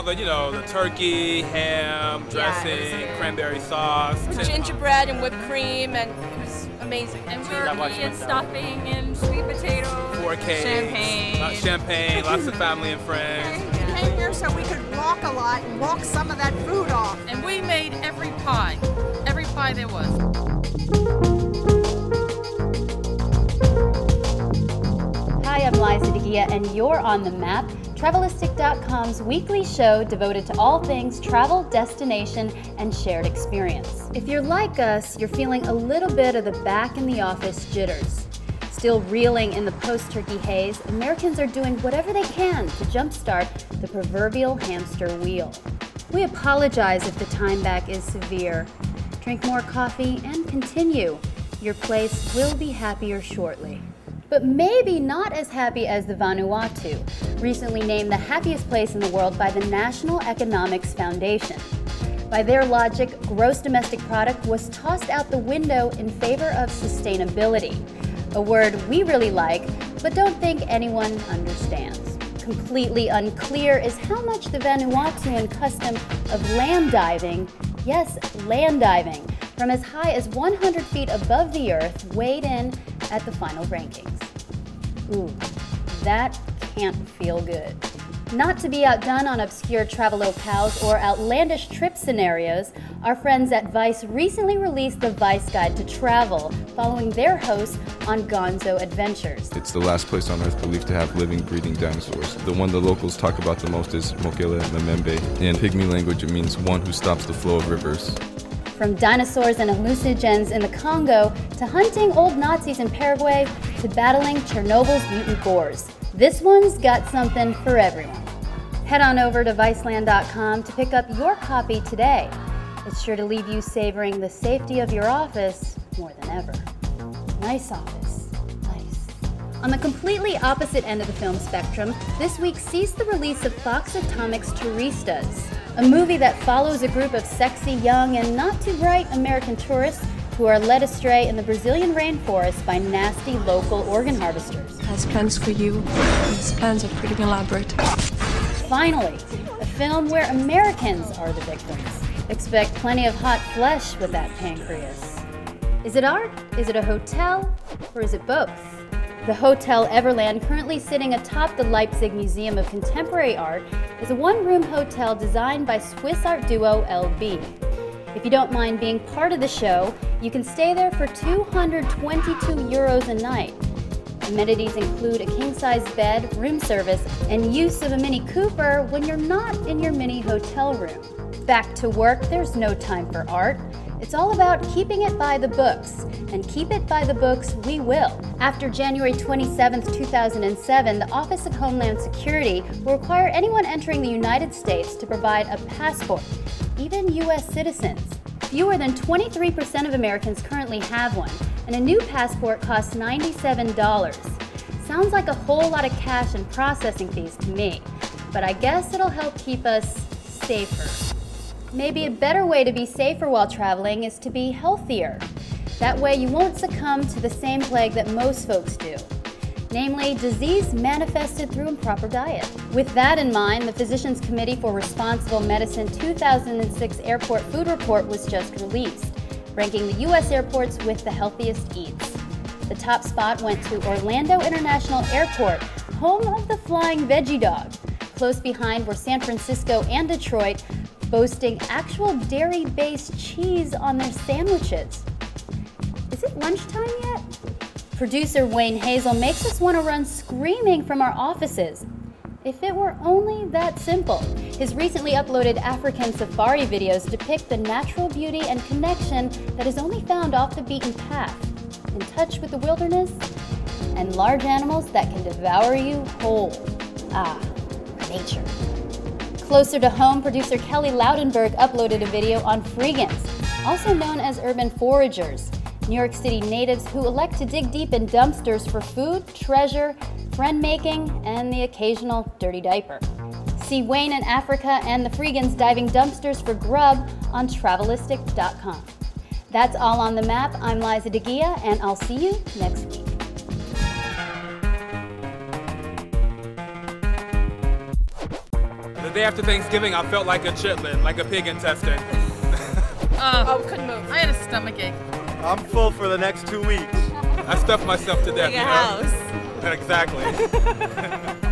the, you know, the turkey, ham, dressing, cranberry sauce. Gingerbread and whipped cream, and it was amazing. And turkey and stuffing and sweet potatoes. 4 cakes. Champagne, lots of family and friends. We came here so we could walk a lot and walk some of that food off. And we made every pie there was. Hi, I'm Liza DeGia, and you're on the map, Travelistic.com's weekly show devoted to all things travel, destination, and shared experience. If you're like us, you're feeling a little bit of the back in the office jitters. Still reeling in the post-turkey haze, Americans are doing whatever they can to jumpstart the proverbial hamster wheel. We apologize if the time back is severe. Drink more coffee and continue. Your place will be happier shortly. But maybe not as happy as the Vanuatu, recently named the happiest place in the world by the National Economics Foundation. By their logic, gross domestic product was tossed out the window in favor of sustainability, a word we really like, but don't think anyone understands. Completely unclear is how much the Vanuatuan custom of land diving, yes, land diving, from as high as 100 feet above the earth weighed in at the final rankings. Ooh, that can't feel good. Not to be outdone on obscure travel locales or outlandish trip scenarios, our friends at Vice recently released the Vice Guide to Travel, following their hosts on Gonzo Adventures. It's the last place on Earth believed to have living, breathing dinosaurs. The one the locals talk about the most is Mokele Memembe. In Pygmy language, it means one who stops the flow of rivers. From dinosaurs and hallucinogens in the Congo, to hunting old Nazis in Paraguay, to battling Chernobyl's mutant boars, this one's got something for everyone. Head on over to Viceland.com to pick up your copy today. It's sure to leave you savoring the safety of your office more than ever. Nice office, nice. On the completely opposite end of the film spectrum, this week sees the release of Fox Atomic's Turistas, a movie that follows a group of sexy, young, and not too bright American tourists who are led astray in the Brazilian rainforest by nasty local organ harvesters. Has plans for you. These plans are pretty elaborate. Finally, a film where Americans are the victims. Expect plenty of hot flesh with that pancreas. Is it art? Is it a hotel? Or is it both? The Hotel Everland, currently sitting atop the Leipzig Museum of Contemporary Art, is a one-room hotel designed by Swiss art duo LB. If you don't mind being part of the show, you can stay there for 222 euros a night. Amenities include a king-size bed, room service, and use of a Mini Cooper when you're not in your mini hotel room. Back to work, there's no time for art. It's all about keeping it by the books, and keep it by the books we will. After January 27, 2007, the Office of Homeland Security will require anyone entering the United States to provide a passport, even U.S. citizens. Fewer than 23% of Americans currently have one, and a new passport costs $97. Sounds like a whole lot of cash and processing fees to me, but I guess it'll help keep us safer. Maybe a better way to be safer while traveling is to be healthier. That way you won't succumb to the same plague that most folks do, namely disease manifested through improper diet. With that in mind, the Physicians Committee for Responsible Medicine 2006 Airport Food Report was just released, ranking the U.S. airports with the healthiest eats. The top spot went to Orlando International Airport, home of the Flying Veggie Dog. Close behind were San Francisco and Detroit, boasting actual dairy-based cheese on their sandwiches. Is it lunchtime yet? Producer Wayne Hazel makes us want to run screaming from our offices. If it were only that simple. His recently uploaded African safari videos depict the natural beauty and connection that is only found off the beaten path, in touch with the wilderness and large animals that can devour you whole. Ah, nature. Closer to home, producer Kelly Loudenberg uploaded a video on freegans, also known as urban foragers, New York City natives who elect to dig deep in dumpsters for food, treasure, friend-making, and the occasional dirty diaper. See Wayne in Africa and the freegans diving dumpsters for grub on Travelistic.com. That's all on the map. I'm Liza DeGia, and I'll see you next week. The day after Thanksgiving, I felt like a chitlin, like a pig intestine. Oh, couldn't move. I had a stomach ache. I'm full for the next 2 weeks. I stuffed myself to death. Like a house. Exactly.